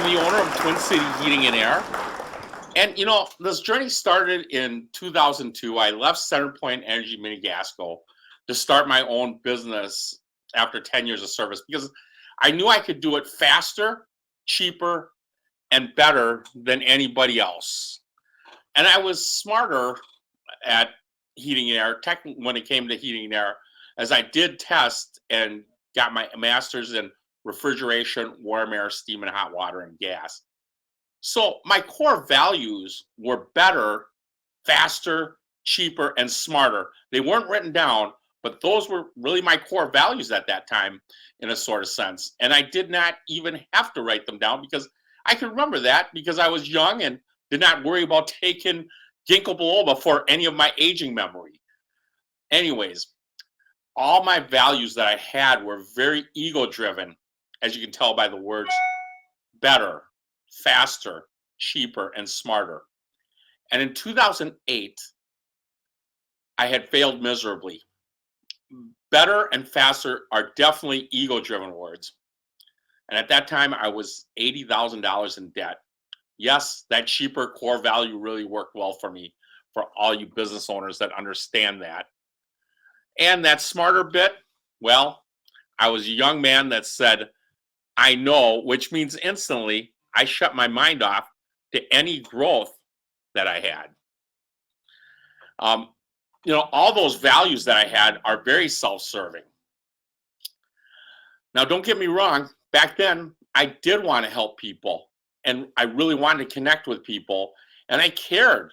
I'm the owner of Twin City Heating and Air. And this journey started in 2002. I left CenterPoint Energy Minigasco to start my own business after 10 years of service because I knew I could do it faster, cheaper, and better than anybody else. And I was smarter at heating and air, when it came to heating and air, as I did test and got my master's in refrigeration, warm air, steam, and hot water and gas. So my core values were better, faster, cheaper, and smarter. They weren't written down, but those were really my core values at that time in a sort of sense. And I did not even have to write them down because I could remember that because I was young and did not worry about taking ginkgo biloba for any of my aging memory. Anyways, all my values that I had were very ego driven, as you can tell by the words better, faster, cheaper, and smarter. And in 2008, I had failed miserably. Better and faster are definitely ego driven words. And at that time, I was $80,000 in debt. Yes, that cheaper core value really worked well for me, for all you business owners that understand that. And that smarter bit, well, I was a young man that said, I know, which means instantly I shut my mind off to any growth that I had. All those values that I had are very self-serving. Now, don't get me wrong, back then I did want to help people and I really wanted to connect with people and I cared,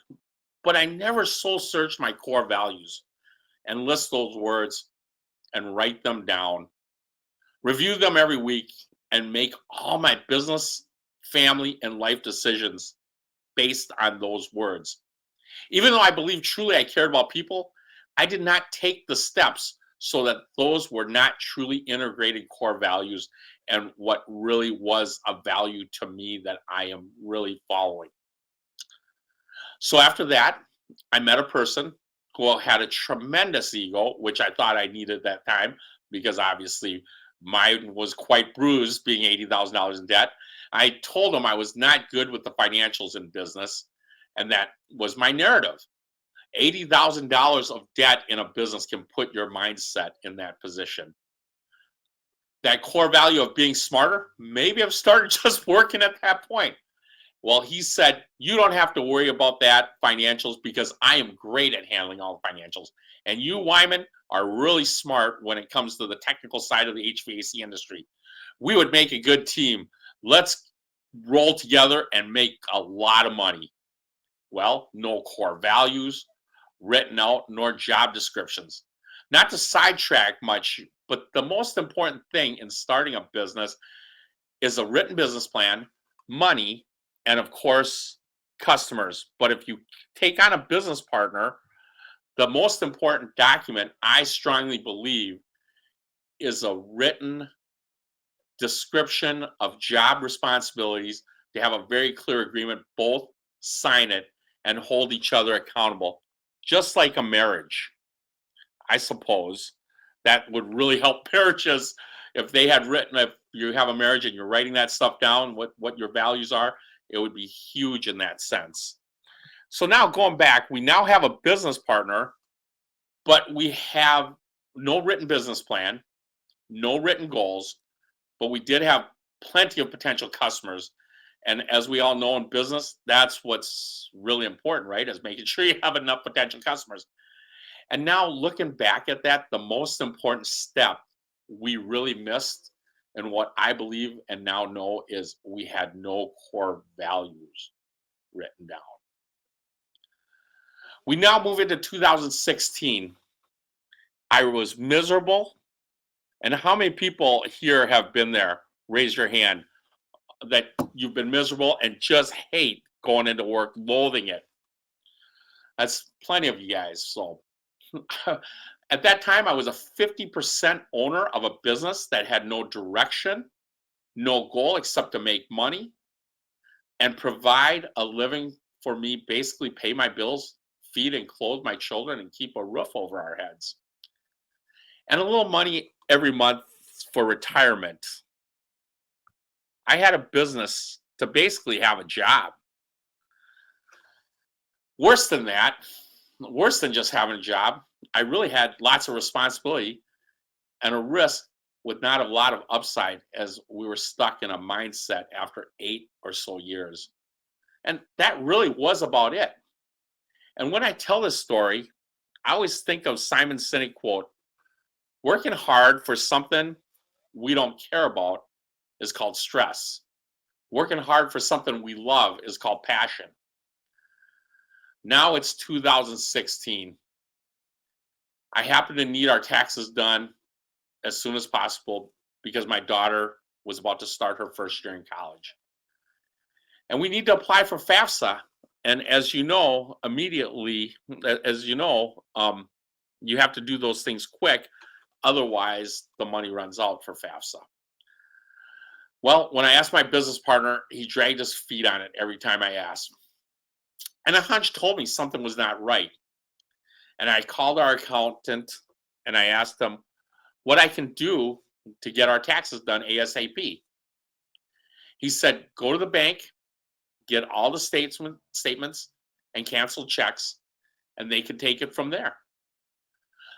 but I never soul searched my core values and list those words and write them down, review them every week, and make all my business, family, and life decisions based on those words. Even though I believe truly I cared about people, I did not take the steps so that those were not truly integrated core values and what really was a value to me that I am really following. So after that, I met a person who had a tremendous ego, which I thought I needed at that time because obviously mine was quite bruised being $80,000 in debt. I told him I was not good with the financials in business, and that was my narrative. $80,000 of debt in a business can put your mindset in that position. That core value of being smarter, maybe I've started just working at that point. Well, he said, you don't have to worry about that financials because I am great at handling all the financials. And you, Wymond, are really smart when it comes to the technical side of the HVAC industry. We would make a good team. Let's roll together and make a lot of money. Well, no core values written out, nor job descriptions. Not to sidetrack much, but the most important thing in starting a business is a written business plan, money, and of course, customers. But if you take on a business partner, the most important document, I strongly believe, is a written description of job responsibilities to have a very clear agreement, both sign it and hold each other accountable, just like a marriage. I suppose that would really help marriages if they had written, if you have a marriage and you're writing that stuff down, what your values are, it would be huge in that sense. So now going back, we now have a business partner, but we have no written business plan, no written goals, but we did have plenty of potential customers. And as we all know in business, that's what's really important, right? Is making sure you have enough potential customers. And now looking back at that, the most important step we really missed, and what I believe and now know, is we had no core values written down. We now move into 2016. I was miserable. And how many people here have been there? Raise your hand that you've been miserable and just hate going into work, loathing it. That's plenty of you guys. So at that time, I was a 50% owner of a business that had no direction, no goal except to make money and provide a living for me, basically pay my bills, feed and clothe my children, and keep a roof over our heads. And a little money every month for retirement. I had a business to basically have a job. Worse than that, worse than just having a job, I really had lots of responsibility and a risk with not a lot of upside, as we were stuck in a mindset after 8 or so years. And that really was about it. And when I tell this story, I always think of Simon Sinek quote, working hard for something we don't care about is called stress. Working hard for something we love is called passion. Now it's 2016. I happen to need our taxes done as soon as possible because my daughter was about to start her first year in college. And we need to apply for FAFSA. And as you know, immediately, you have to do those things quick. Otherwise, the money runs out for FAFSA. Well, when I asked my business partner, he dragged his feet on it every time I asked. And a hunch told me something was not right. And I called our accountant and I asked him what I can do to get our taxes done ASAP. He said, go to the bank, get all the statements and cancel checks, and they can take it from there.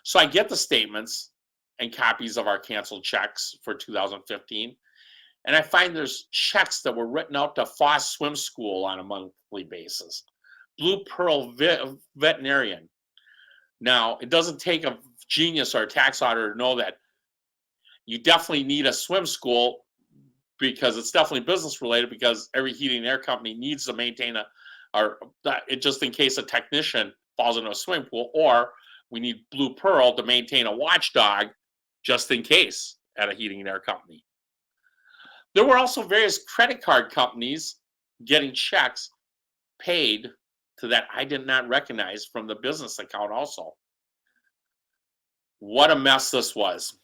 So I get the statements and copies of our canceled checks for 2015. And I find there's checks that were written out to Foss Swim School on a monthly basis. Blue Pearl Veterinarian. Now, it doesn't take a genius or a tax auditor to know that you definitely need a swim school, because it's definitely business related, because every heating and air company needs to maintain just in case a technician falls into a swimming pool, or we need Blue Pearl to maintain a watchdog just in case at a heating and air company. There were also various credit card companies getting checks paid to that I did not recognize from the business account also. What a mess this was.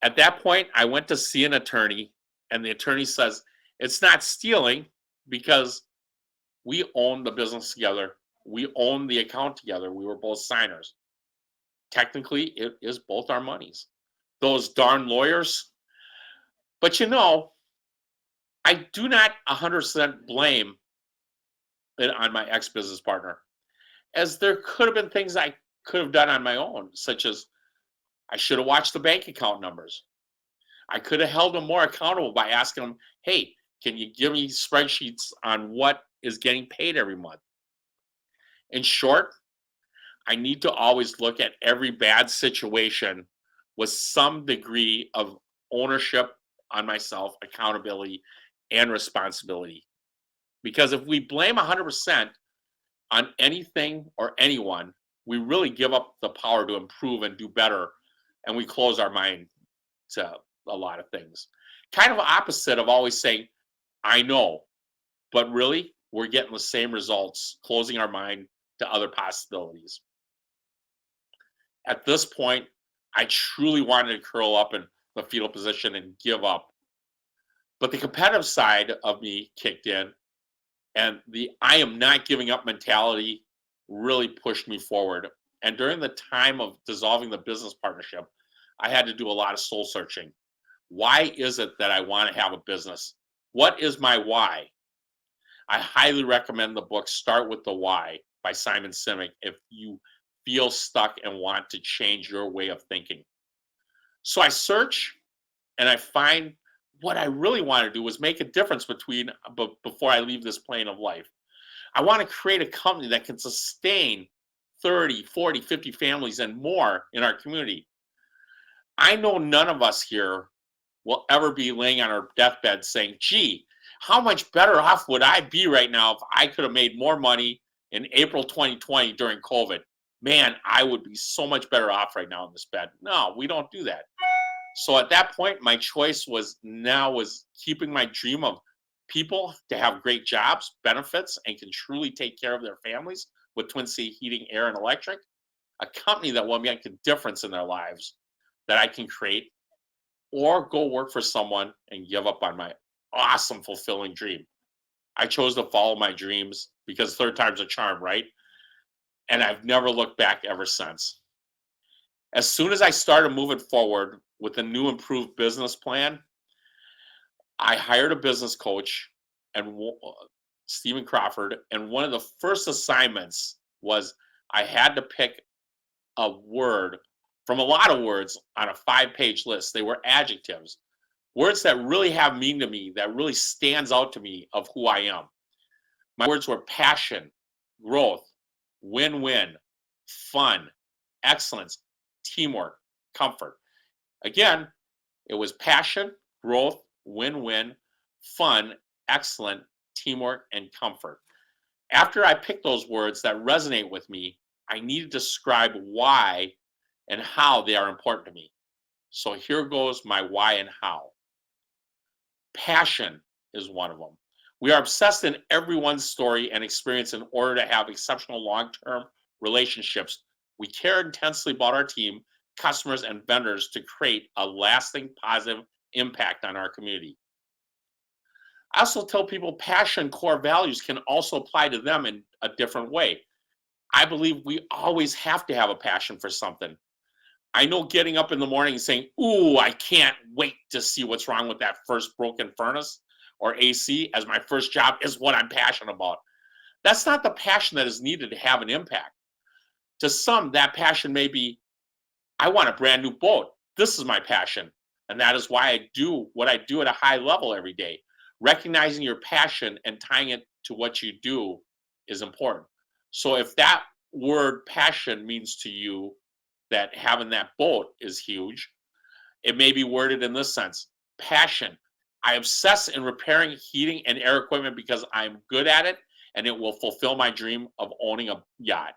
At that point, I went to see an attorney, and the attorney says, it's not stealing because we own the business together. We own the account together. We were both signers. Technically, it is both our monies. Those darn lawyers. But you know, I do not 100% blame it on my ex-business partner, as there could have been things I could have done on my own, such as I should have watched the bank account numbers. I could have held them more accountable by asking them, hey, can you give me spreadsheets on what is getting paid every month? In short, I need to always look at every bad situation with some degree of ownership on myself, accountability, and responsibility. Because if we blame 100% on anything or anyone, we really give up the power to improve and do better, and we close our mind to a lot of things. Kind of opposite of always saying, I know, but really, we're getting the same results, closing our mind to other possibilities. At this point, I truly wanted to curl up in the fetal position and give up. But the competitive side of me kicked in, and the I am not giving up mentality really pushed me forward. And during the time of dissolving the business partnership, I had to do a lot of soul searching. Why is it that I want to have a business? What is my why? I highly recommend the book Start with the Why by Simon Sinek if you feel stuck and want to change your way of thinking. So I search and I find what I really want to do is make a difference before I leave this plane of life. I want to create a company that can sustain 30, 40, 50 families and more in our community. I know none of us here will ever be laying on our deathbed saying, gee, how much better off would I be right now if I could have made more money in April 2020 during COVID? Man, I would be so much better off right now in this bed. No, we don't do that. So at that point, my choice was keeping my dream of people to have great jobs, benefits, and can truly take care of their families with Twin City Heating, Air, and Electric, a company that will make a difference in their lives that I can create, or go work for someone and give up on my awesome, fulfilling dream. I chose to follow my dreams because third time's a charm, right? And I've never looked back ever since. As soon as I started moving forward with a new improved business plan, I hired a business coach and Stephen Crawford. And one of the first assignments was I had to pick a word from a lot of words on a 5-page list. They were adjectives, words that really have meaning to me, that really stands out to me of who I am. My words were passion, growth, win-win, fun, excellence, teamwork, comfort. Again, it was passion, growth, win-win, fun, excellent, teamwork, and comfort. After I picked those words that resonate with me, I need to describe why and how they are important to me. So here goes my why and how. Passion is one of them. We are obsessed in everyone's story and experience in order to have exceptional long-term relationships. We care intensely about our team, customers, and vendors to create a lasting positive impact on our community. I also tell people passion core values can also apply to them in a different way. I believe we always have to have a passion for something. I know getting up in the morning and saying, ooh, I can't wait to see what's wrong with that first broken furnace or AC as my first job is what I'm passionate about. That's not the passion that is needed to have an impact. To some, that passion may be, I want a brand new boat. This is my passion. And that is why I do what I do at a high level every day. Recognizing your passion and tying it to what you do is important. So if that word passion means to you that having that boat is huge, it may be worded in this sense. Passion. I obsess in repairing heating and air equipment because I'm good at it and it will fulfill my dream of owning a yacht.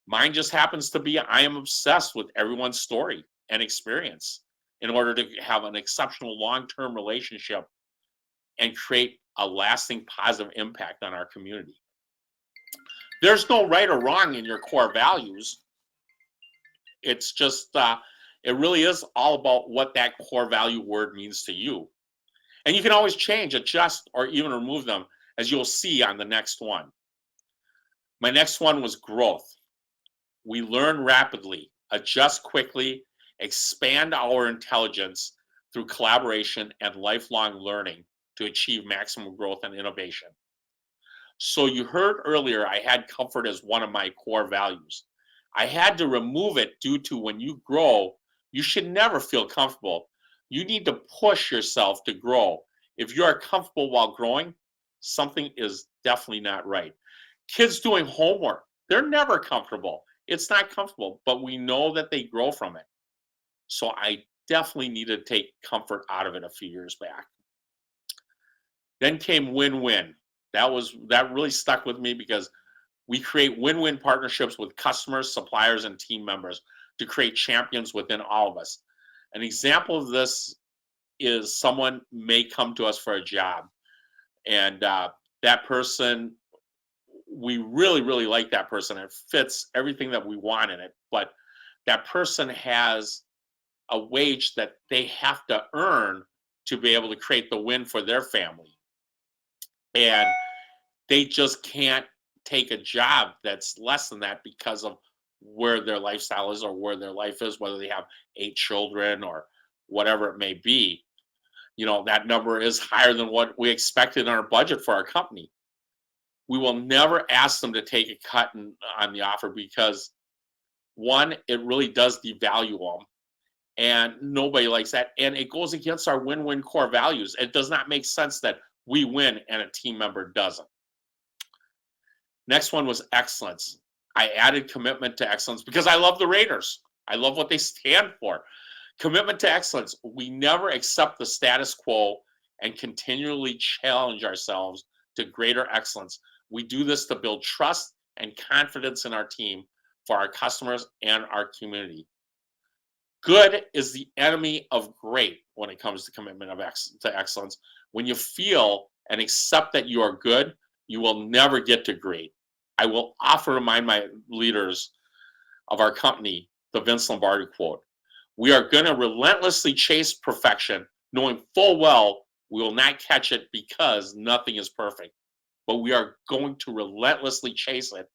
Mine just happens to be I am obsessed with everyone's story and experience in order to have an exceptional long-term relationship and create a lasting positive impact on our community. There's no right or wrong in your core values. It's just, it really is all about what that core value word means to you. And you can always change, adjust, or even remove them, as you'll see on the next one. My next one was growth. We learn rapidly, adjust quickly, expand our intelligence through collaboration and lifelong learning to achieve maximum growth and innovation. So you heard earlier, I had comfort as one of my core values. I had to remove it due to when you grow, you should never feel comfortable. You need to push yourself to grow. If you are comfortable while growing, something is definitely not right. Kids doing homework, they're never comfortable. It's not comfortable, but we know that they grow from it. So I definitely needed to take comfort out of it a few years back. Then came win-win. That really stuck with me because we create win-win partnerships with customers, suppliers, and team members to create champions within all of us. An example of this is someone may come to us for a job, and that person, we really, really like that person. It fits everything that we want in it, but that person has a wage that they have to earn to be able to create the win for their family. And they just can't take a job that's less than that because of where their lifestyle is or where their life is, whether they have 8 children or whatever it may be. You know, that number is higher than what we expected in our budget for our company. We will never ask them to take a cut on the offer because, one, it really does devalue them, and nobody likes that. And it goes against our win-win core values. It does not make sense that we win and a team member doesn't. Next one was excellence. I added commitment to excellence because I love the Raiders. I love what they stand for. Commitment to excellence. We never accept the status quo and continually challenge ourselves to greater excellence. We do this to build trust and confidence in our team, for our customers, and our community. Good is the enemy of great when it comes to commitment to excellence. When you feel and accept that you are good, you will never get to great. I will often remind my leaders of our company the Vince Lombardi quote. We are going to relentlessly chase perfection, knowing full well we will not catch it because nothing is perfect. But we are going to relentlessly chase it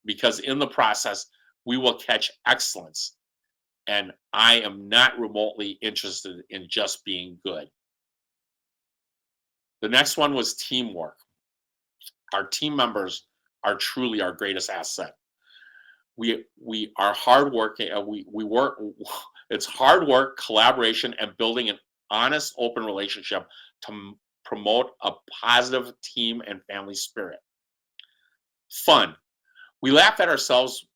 because in the process, we will catch excellence. And I am not remotely interested in just being good. The next one was teamwork. Our team members are truly our greatest asset. We are hardworking. We work. It's hard work, collaboration, and building an honest, open relationship to promote a positive team and family spirit. Fun. We laugh at ourselves.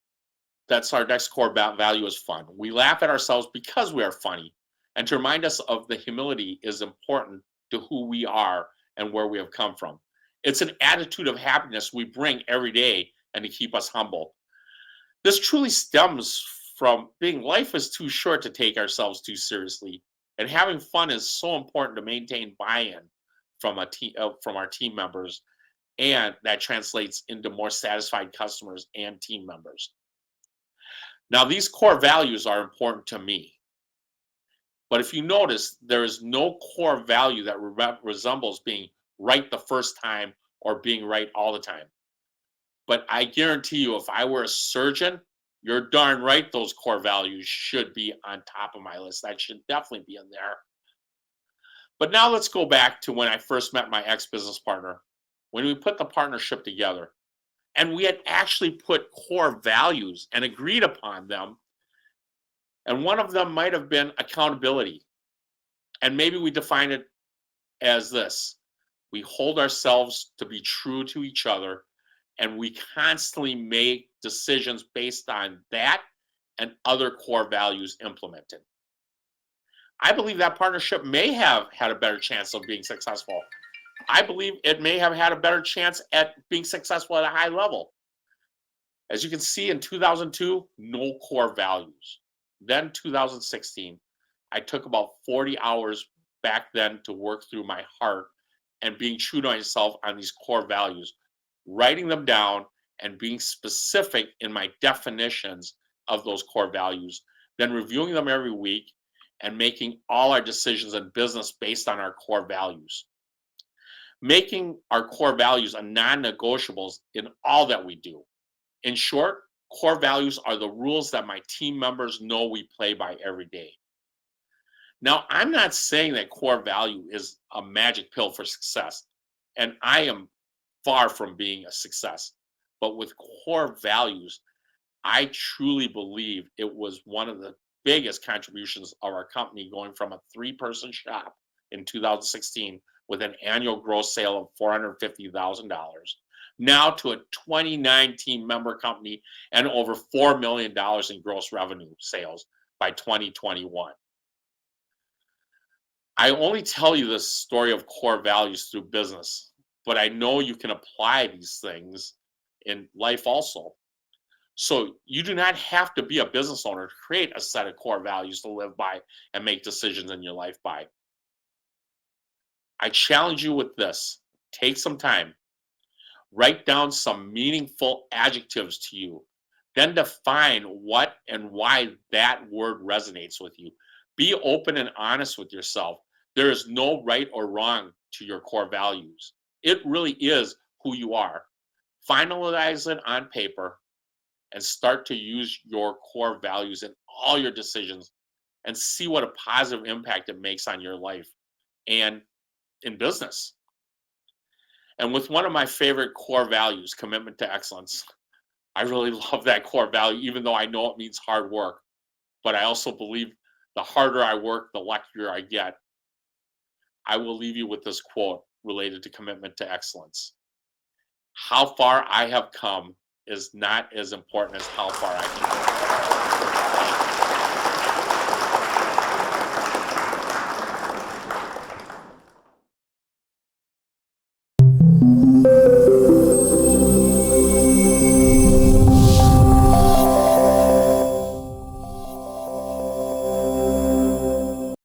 That's our next core value is fun. We laugh at ourselves because we are funny, and to remind us of the humility is important to who we are and where we have come from. It's an attitude of happiness we bring every day and to keep us humble. This truly stems from being life is too short to take ourselves too seriously, and having fun is so important to maintain buy-in from from our team members, and that translates into more satisfied customers and team members. Now, these core values are important to me, but if you notice, there is no core value that resembles being right the first time or being right all the time. But I guarantee you, if I were a surgeon, you're darn right those core values should be on top of my list. That should definitely be in there. But now let's go back to when I first met my ex-business partner, when we put the partnership together. And we had actually put core values and agreed upon them. And one of them might have been accountability. And maybe we define it as this: we hold ourselves to be true to each other, and we constantly make decisions based on that and other core values implemented. I believe that partnership may have had a better chance of being successful. I believe it may have had a better chance at being successful at a high level. As you can see, in 2002, no core values. Then 2016, I took about 40 hours back then to work through my heart and being true to myself on these core values, writing them down and being specific in my definitions of those core values, then reviewing them every week and making all our decisions in business based on our core values. Making our core values a non-negotiables in all that we do. In short, core values are the rules that my team members know we play by every day. Now, I'm not saying that core value is a magic pill for success, and I am far from being a success. But with core values, I truly believe it was one of the biggest contributions of our company, going from a 3-person shop in 2016 with an annual gross sale of $450,000 now to a 29 team member company and over $4 million in gross revenue sales by 2021. I only tell you this story of core values through business, but I know you can apply these things in life also. So you do not have to be a business owner to create a set of core values to live by and make decisions in your life by. I challenge you with this. Take some time. Write down some meaningful adjectives to you. Then define what and why that word resonates with you. Be open and honest with yourself. There is no right or wrong to your core values. It really is who you are. Finalize it on paper and start to use your core values in all your decisions and see what a positive impact it makes on your life and in business. And with one of my favorite core values, commitment to excellence, I really love that core value, even though I know it means hard work. But I also believe the harder I work, the luckier I get. I will leave you with this quote related to commitment to excellence. How far I have come is not as important as how far I can go.